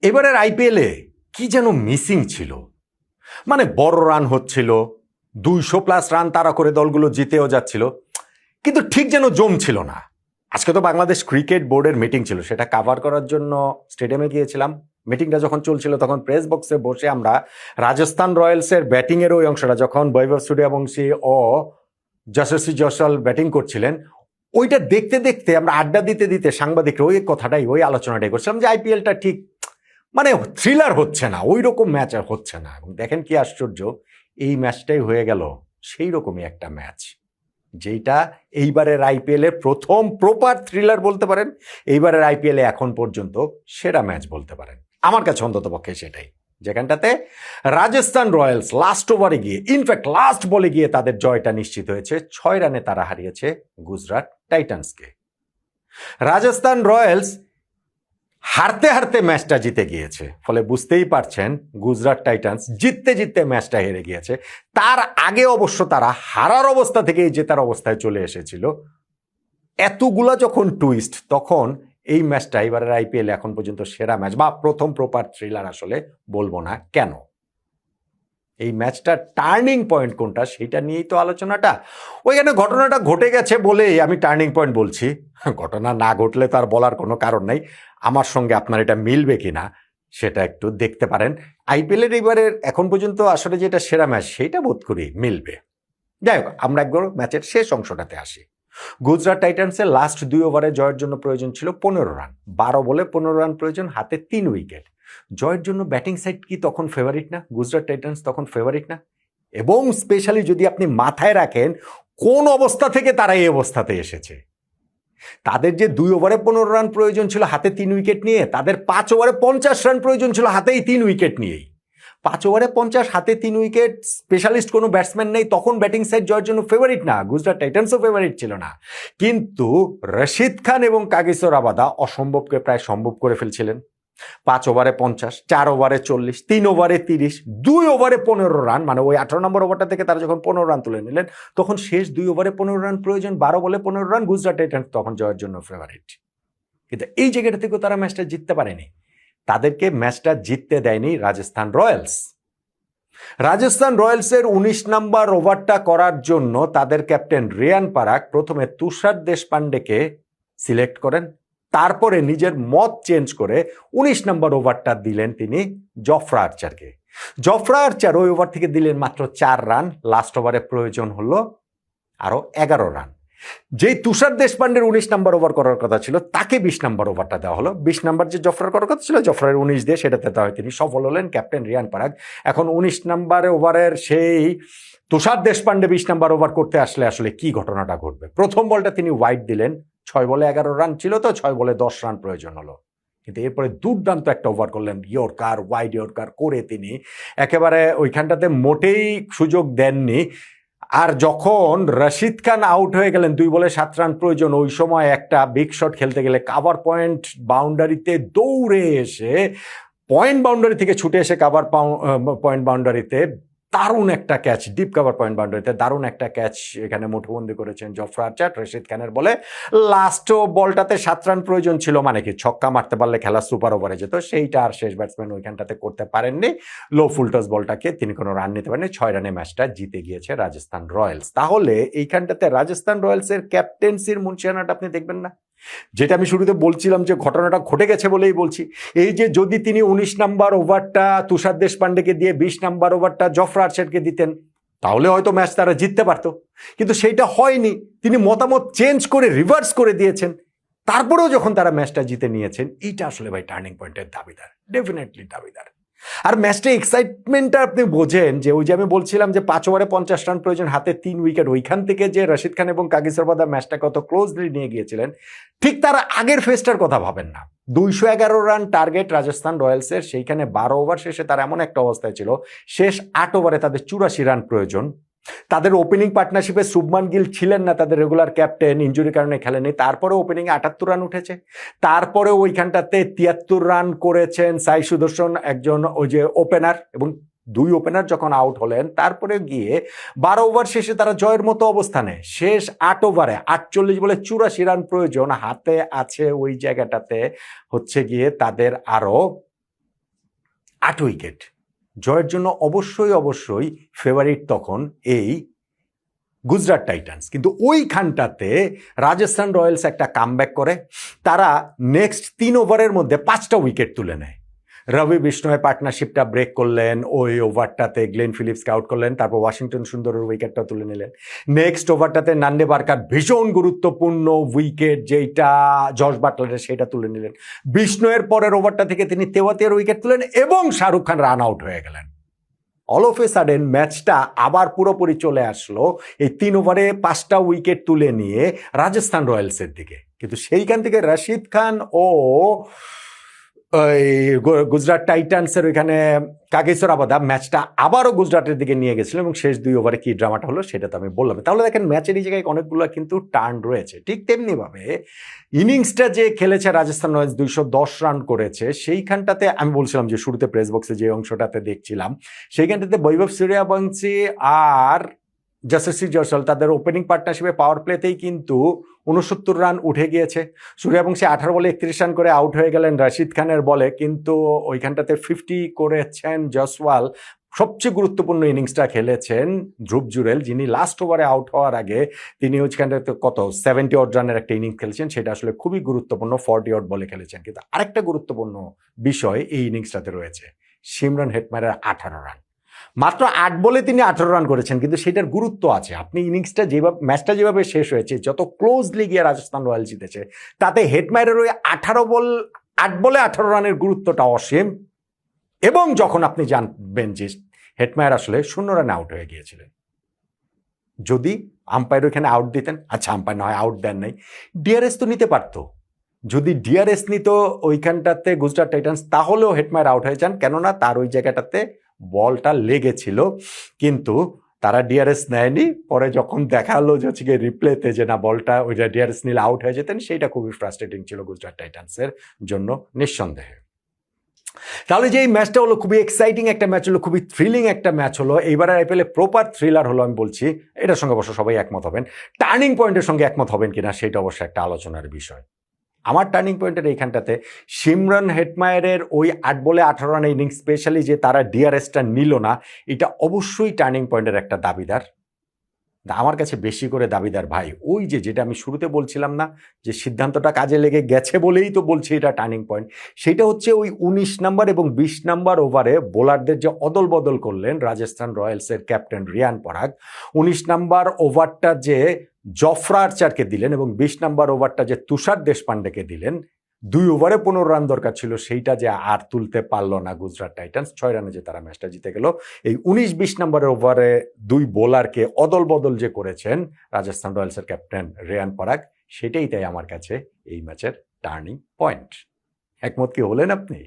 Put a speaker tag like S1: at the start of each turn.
S1: এবারের আইপিএলে কি যেন মিসিং ছিল, মানে বড় রান হচ্ছিল, 200+ রান তাড়া করে দলগুলো জিতেও যাচ্ছিল, কিন্তু ঠিক যেন জমছিল না। আজকে তো বাংলাদেশ ক্রিকেট বোর্ডের মিটিং ছিল, সেটা কাভার করার জন্য স্টেডিয়ামে গিয়েছিলাম। মিটিংটা যখন চলছিল তখন প্রেস বক্সে বসে আমরা রাজস্থান রয়্যালসের ব্যাটিংয়ের ওই অংশটা, যখন বৈভব সূর্যবংশী ও যশস্বী জয়সওয়াল ব্যাটিং করছিলেন, ওইটা দেখতে দেখতে আমরা আড্ডা দিতে দিতে সাংবাদিকরা ওই কথাটাই, ওই আলোচনাটাই করছিলাম যে আইপিএলটা ঠিক মানে থ্রিলার হচ্ছে না, ওই রকম ম্যাচ আর হচ্ছে না। এবং দেখেন কি আশ্চর্য, এই ম্যাচটাই হয়ে গেল সেই রকমই একটা ম্যাচ, যেটা এইবারের আইপিএলের প্রথম প্রপার থ্রিলার বলতে পারেন, এইবারের আইপিএলে এখন পর্যন্ত সেরা ম্যাচ বলতে পারেন আমার কাছে অন্তত পক্ষে সেটাই, যেখানটাতে রাজস্থান রয়্যালস লাস্ট ওভারে গিয়ে, ইনফ্যাক্ট লাস্ট বলে গিয়ে তাদের জয়টা নিশ্চিত হয়েছে। 6 রানে তারা হারিয়েছে গুজরাট টাইটান্সকে। রাজস্থান রয়্যালস হারতে হারতে ম্যাচটা জিতে গিয়েছে, ফলে বুঝতেই পারছেন গুজরাট টাইটান্স জিততে জিততে ম্যাচটা হেরে গিয়েছে। তার আগে অবশ্য তারা হারার অবস্থা থেকেই জেতার অবস্থায় চলে এসেছিল। এতগুলা যখন টুইস্ট, তখন এই ম্যাচটা এবারের আইপিএল এখন পর্যন্ত সেরা ম্যাচ বা প্রথম প্রপার থ্রিলার আসলে বলবো না। কেন? এই ম্যাচটা টার্নিং পয়েন্ট কোনটা সেটা নিয়েই তো আলোচনাটা। ওইখানে ঘটনাটা ঘটে গেছে বলেই আমি টার্নিং পয়েন্ট বলছি, ঘটনা না ঘটলে তার বলার কোনো কারণ নাই। আমার সঙ্গে আপনার এটা মিলবে কিনা সেটা একটু দেখতে পারেন। আইপিএলের এবারের এখন পর্যন্ত আসলে যেটা সেরা ম্যাচ সেটা বোধ করি মিলবে। যাই হোক, আমরা একবার ম্যাচের শেষ অংশটাতে আসি। গুজরাট টাইটান্সের লাস্ট 2 ওভারে জয়ের জন্য প্রয়োজন ছিল 15 রান, 12 বলে 15 রান প্রয়োজন, হাতে 3 উইকেট। জয়ের জন্য ব্যাটিং সাইড কি তখন ফেভারিট না? গুজরাট টাইটান্স তখন ফেভারিট না? এবং স্পেশালি যদি আপনি মাথায় রাখেন কোন অবস্থা থেকে তারা এই অবস্থাতে এসেছে। তাদের যে 2 ওভারে 15 রান প্রয়োজন ছিল হাতে 3 উইকেট নিয়ে, তাদের 5 ওভারে 50 রান প্রয়োজন ছিল হাতেই 3 উইকেট নিয়েই। 5 ওভারে 50, হাতে 3 উইকেট, স্পেশালিস্ট কোনো ব্যাটসম্যান নেই, তখন ব্যাটিং সাইড জয়ের জন্য ফেভারিট না, গুজরাট টাইটান্সও ফেভারিট ছিল না। কিন্তু রশিদ খান এবং কাগিসো রাবাদা অসম্ভবকে প্রায় সম্ভব করে ফেলছিলেন। 5 ওভারে 50, 4 ওভারে 40, 3 ওভারে 30, 2 ওভারে 15 রান, মানে ওই 18 নম্বর ওভারটা থেকে তারা যখন 15 রান তুলে নিলেন, তখন শেষ 2 ওভারে 15 রান প্রয়োজন, 12 বলে 15 রান, গুজরাট টাইটান্স তখন জয়ের জন্য ফেভারিট। কিন্তু এই জায়গাটা থেকেও তারা ম্যাচটা জিততে পারেনি। তাদেরকে ম্যাচটা জিততে দেয়নি রাজস্থান রয়্যালস। রাজস্থান রয়্যালসের 19 নম্বর ওভারটা করার জন্য তাদের ক্যাপ্টেন রিয়ান পারাক প্রথমে তুষার দেশপান্ডেকে সিলেক্ট করেন, তারপরে নিজের মত চেঞ্জ করে 19 নম্বর ওভারটা দিলেন তিনি জফরা আর্চারকে। জফরা আর্চার ওই ওভার থেকে দিলেন মাত্র 4 রান, লাস্ট ওভারে প্রয়োজন হলো আরো 11 রান। যেই তুষার দেশপান্ডের 19 নম্বর ওভার করার কথা ছিল তাকে 20 নম্বর ওভারটা দেওয়া হলো। 20 নম্বর যে জফরার করার কথা ছিল, জফরার 19 দিয়ে সেটাতে দেওয়া হয়, তিনি সফল হলেন ক্যাপ্টেন রিয়ান পারাগ। এখন 19 নম্বর ওভারের সেই তুষার দেশপান্ডে 20 নম্বর ওভার করতে আসলে কি ঘটনাটা ঘটবে? প্রথম বলটা তিনি ওয়াইড দিলেন, 6 বলে 11 রান ছিল, তো 6 বলে 10 রান প্রয়োজন হলো। কিন্তু এরপরে দুর্দান্ত একটা ওভার করলেন, ইয়র্কার, ওয়াইড ইয়র্কার করে তিনি একেবারে ওইখানটাতে মোটেই সুযোগ দেননি। আর যখন রশিদ খান আউট হয়ে গেলেন, 2 বলে 7 রান প্রয়োজন, ওই সময় একটা বিগ শট খেলতে গেলে কাভার পয়েন্ট বাউন্ডারিতে দৌড়ে এসে, পয়েন্ট বাউন্ডারি থেকে ছুটে এসে কাভার পয়েন্ট বাউন্ডারিতে দারুণ একটা ক্যাচ, ডিপ কাভার পয়েন্ট বাউন্ডারিতে দারুণ একটা ক্যাচ এখানে মুঠোবন্দি করেছেন জফরা আর্চার রশিদ খানের বলে। লাস্ট বলটাতে 7 রান প্রয়োজন ছিল, মানে কি ছক্কা মারতে পারলে খেলা সুপার ওভারে যেত, সেইটা আর শেষ ব্যাটসম্যান ওইখানটাতে করতে পারেননি। লো ফুলটস বলটাকে তিনি কোনো রান নিতে পারেননি। 6 রানে ম্যাচটা জিতে গিয়েছে রাজস্থান রয়্যালস। তাহলে এইখানটাতে রাজস্থান রয়্যালসের ক্যাপ্টেন্সির মুনশিয়ানাটা আপনি দেখবেন না? যেটা আমি শুরুতে বলছিলাম যে ঘটনাটা ঘটে গেছে বলেই বলছি। এই যে যদি তিনি 19 নম্বর ওভারটা তুষার দেশপান্ডেকে দিয়ে 20 নম্বর ওভারটা জফরা আর্চারকে দিতেন, তাহলে হয়তো ম্যাচ তারা জিততে পারত। কিন্তু সেইটা হয়নি, তিনি মতামত চেঞ্জ করে রিভার্স করে দিয়েছেন, তারপরেও যখন তারা ম্যাচটা জিতে নিয়েছেন, এইটা আসলে ভাই টার্নিং পয়েন্টের দাবিদার, ডেফিনেটলি দাবিদার। আর ম্যাচটা এক্সাইটমেন্টটা আপনি বোঝেন যে ওই যে আমি বলছিলাম যে 5 ওভারে 50 রান প্রয়োজন, হাতে 3 উইকেট, ওইখান থেকে যে রশিদ খান এবং কাগিসো রাবাদা ম্যাচটা কত ক্লোজলি নিয়ে গিয়েছিলেন, ঠিক তারা আগের ফেজটার কথা ভাবেন না। 211 রান টার্গেট রাজস্থান রয়্যালসের, সেইখানে 12 ওভার শেষে তারা এমন একটা অবস্থায় ছিল, শেষ 8 ওভারে তাদের 84 রান প্রয়োজন। তাদের ওপেনিং পার্টনারশিপে শুভমান গিল ছিলেন না, তাদের রেগুলার ক্যাপ্টেন, ইনজুরির কারণে খেলেনি। তারপরে ওপেনিংয়ে 78 রান উঠেছে, তারপরে ওইখানটাতে 73 রান করেছেন সাই সুদর্শন, একজন ওই যে ওপেনার, এবং 2 ওপেনার যখন আউট হলেন, তারপরে গিয়ে 12 ওভার শেষে তারা জয়ের মতো অবস্থানে, শেষ 8 ওভারে 48 বলে 84 রান প্রয়োজন, হাতে আছে ওই জায়গাটাতে হচ্ছে গিয়ে তাদের আরো 8 উইকেট। জয়ের জন্য অবশ্যই ফেভারিট তখন এই গুজরাট টাইটান্স, কিন্তু ওইখানটাতে রাজস্থান রয়্যালস একটা কামব্যাক করে। তারা নেক্সট 3 ওভারের মধ্যে 5টা উইকেট তুলে নেয়। রবি বিষ্ণয় পার্টনারশিপটা ব্রেক করলেন, ওই ওভারটাতে গ্লেন ফিলিপসকে আউট করলেন, তারপর ওয়াশিংটন সুন্দরের উইকেটটা তুলে নিলেন। নেক্সট ওভারটাতে নান্ডে বারকার ভীষণ গুরুত্বপূর্ণ উইকেট যেটা জর্জ বাটলারের, সেটা তুলে নিলেন। বিষ্ণয়ের পরের ওভারটা থেকে তিনি তেওয়াতিয়ার উইকেট তুলেন এবং শাহরুখ খান রান আউট হয়ে গেলেন। অল অফ এ সাডেন ম্যাচটা আবার পুরোপুরি চলে আসলো এই 3 ওভারে 5টা উইকেট তুলে নিয়ে রাজস্থান রয়্যালসের দিকে। কিন্তু সেইখান থেকে রশিদ খান ও ওই গুজরাট টাইটান্সের ওইখানে কাগিসরাবাদা ম্যাচটা আবারও গুজরাটের দিকে নিয়ে গেছিল এবং শেষ 2 ওভারে কি ড্রামাটা হলো সেটা তো আমি বললাম। তাহলে দেখেন ম্যাচের এই জায়গায় অনেকগুলো কিন্তু টার্ন রয়েছে। ঠিক তেমনিভাবে ইনিংসটা যে খেলেছে রাজস্থান রয়্যালস 210 রান করেছে, সেইখানটাতে আমি বলছিলাম যে শুরুতে প্রেস বক্সে যে অংশটাতে দেখছিলাম, সেইখানটাতে বৈভব সূর্যবংশী আর যশস্বী জয়সওয়াল তাদের ওপেনিং পার্টনারশিপে পাওয়ার প্লেতেই কিন্তু 69 রান উঠে গিয়েছে। সূর্যবংশী 18 বলে 31 রান করে আউট হয়ে গেলেন রশিদ খানের বলে, কিন্তু ওইখানটাতে 50 করেছেন জয়সওয়াল। সবচেয়ে গুরুত্বপূর্ণ ইনিংসটা খেলেছেন ধ্রুব জুরেল, যিনি লাস্ট ওভারে আউট হওয়ার আগে তিনি ওইখানটাতে 70 অড রানের একটা ইনিংস খেলেছেন, সেটা আসলে খুবই গুরুত্বপূর্ণ, 40 অড বলে খেলেছেন। কিন্তু আরেকটা গুরুত্বপূর্ণ বিষয় এই ইনিংসটাতে রয়েছে, সিমরন হেটমায়ারের 18 রান। মাত্র 8 বলে তিনি 18 রান করেছেন, কিন্তু সেটার গুরুত্ব আছে। আপনি ইনিংসটা যেভাবে, ম্যাচটা যেভাবে শেষ হয়েছে, যত ক্লোজলি গিয়ে রাজস্থান রয়্যাল জিতেছে, তাতে হেটমায়ারের ওই 8 বলে 18 রানের গুরুত্বটা অসীম। এবং যখন আপনি জানবেন যে হেটমায়ার আসলে 0 রানে আউট হয়ে গিয়েছিলেন, যদি আম্পায়ার ওইখানে আউট দিতেন, আচ্ছা আম্পায়ার নয় আউট দেন নাই, ডিআরএস তো নিতে পারতো। যদি ডিআরএস নিত ওইখানটাতে গুজরাট টাইটান্স, তাহলেও হেটমায়ার আউট হয়ে যান, কেননা তার ওই জায়গাটাতে বলটা লেগেছিল। কিন্তু তারা ডিআরএস নেয়নি। পরে যখন দেখা হলো যে হচ্ছে গিয়ে রিপ্লেতে যে না বলটা ওইটা ডিআরএস নিলে আউট হয়ে যেতেন, সেইটা খুবই ফ্রাস্ট্রেটিং ছিল গুজরাট টাইটান্সের জন্য নিঃসন্দেহে। তাহলে যে এই ম্যাচটা হলো খুবই এক্সাইটিং একটা ম্যাচ হলো, খুবই থ্রিলিং একটা ম্যাচ হলো। এইবার আইপিএলে প্রপার থ্রিলার হলো আমি বলছি। এটার সঙ্গে অবশ্য সবাই একমত হবেন। টার্নিং পয়েন্টের সঙ্গে একমত হবেন কিনা সেটা অবশ্য একটা আলোচনার বিষয়। আমার টার্নিং পয়েন্টের এইখানটাতে সিমরন হেটমায়ারের ওই 8 বলে 18 রানের ইনিংস, স্পেশালি যে তারা ডিআরএসটা নিল না, এটা অবশ্যই টার্নিং পয়েন্টের একটা দাবিদার। আমার কাছে বেশি করে দাবিদার ভাই ওই যেটা আমি শুরুতে বলছিলাম না, যে সিদ্ধান্তটা কাজে লেগে গেছে বলেই তো বলছি এটা টার্নিং পয়েন্ট। সেটা হচ্ছে ওই 19 নাম্বার এবং 20 নাম্বার ওভারে বোলারদের যে অদল বদল করলেন রাজস্থান রয়্যালসের ক্যাপ্টেন রিয়ান পরাগ। 19 নাম্বার ওভারটা যে জফরা আর্চারকে দিলেন এবং 20 নাম্বার ওভারটা যে তুষার দেশপান্ডেকে দিলেন, 2 ওভারে 15 রান দরকার ছিল, সেইটা যে আর তুলতে পারলো না গুজরাট টাইটান্স। 6 রানে যে তারা ম্যাচটা জিতে গেল। এই 19-20 নম্বরের ওভারে 2 বোলারকে অদল বদল যে করেছেন রাজস্থান রয়্যালসের ক্যাপ্টেন রিয়ান পরাগ, সেটাই তাই আমার কাছে এই ম্যাচের টার্নিং পয়েন্ট। একমত কি হলেন আপনি?